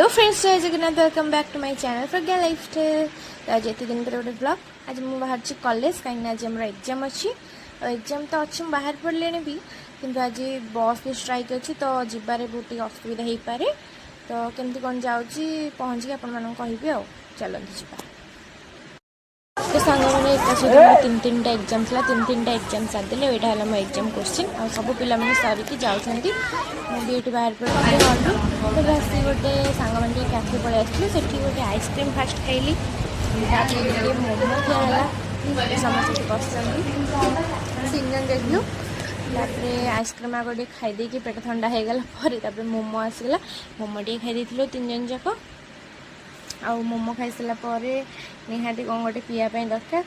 Hello friends, जय Jagannath. Welcome back to my channel Pragya lifestyle. तो आज एत दिन पर गोटे ब्लॉग। आज मुझे बाहर कॉलेज कहीं आज आम एग्जाम अच्छी। एग्जाम तो अच्छी बाहर पड़े भी किंतु आज बस भी स्ट्राइक अच्छी, तो जबार बहुत असुविधा हो पारे। तो केमती कौन जाऊँगी पहुँची आपण कहि आ चलती जा। तो सांग मैंने एक सहित तीन टा एग्जाम था, तीन टा एग्जाम सारिदे। यहाँ है मो एग्जाम क्वेश्चन आ सब पे सारिकी जाऊँगी। मुझे बाहर पड़ी हलू तो बस गोटे सांग मैंने कैफे पलि आसलु। से गोटे आइसक्रीम फास्ट खाइली, मोमो ଖିଆ समस्त बस तीन जन देखलु। आइसक्रीम आगे टे खाईदे पेट ठंडा हो गला। मोमो आसगला, मोमो टे खाई तीन जन जाक। आउ मोमो खाई सारापर निहाती कौन गोटे पीवाई दरकार।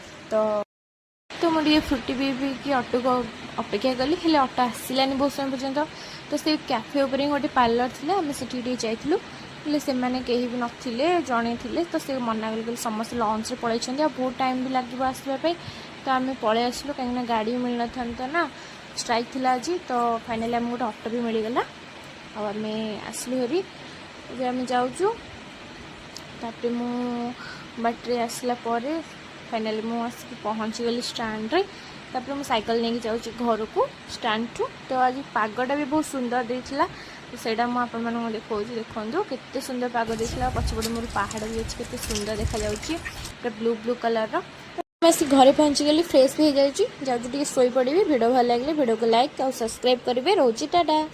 तो मुझे फ्रुटी पी कि ऑटो को अपेक्षा कली, हेल्ले ऑटो आसलानी बहुत समय पर्यंत। तो से कैफे उपर गोटे पार्लर थी, आम से जाइलु से मैंने कहीं भी नथिले, जड़े थे। तो से मना कले समस्त लंच पलि बहुत टाइम भी लगे आसवाई। तो आम पलि आसलु कहीं गाड़ी मिल न ना, स्ट्राइक थी आज। तो फाइनाली आम गोटे ऑटो भी मिलगला। आम आसलु हेरी आम जाऊँ। तापर मु बाटे आसला फाइनाली मुझे पहुँची गली स्टैंड रे। तापर मु साइकिल नहीं जाऊँ घर को स्टैंड टू। तो आज पागटा भी बहुत सुंदर देता। तो सहीटा मुझे देखा देखो केते सुंदर पाग देता। पछपटे मोर पहाड़ भी अच्छी, केते सुंदर देखा जाऊँगी ब्लू ब्लू कलर रो। मैं घरे पहुँची गली, फ्रेश भी हो जाऊँगी। शोई पड़ी। वीडियो भल लगे वीडियो को लाइक और सब्सक्राइब करेंगे। रोजी टाटा।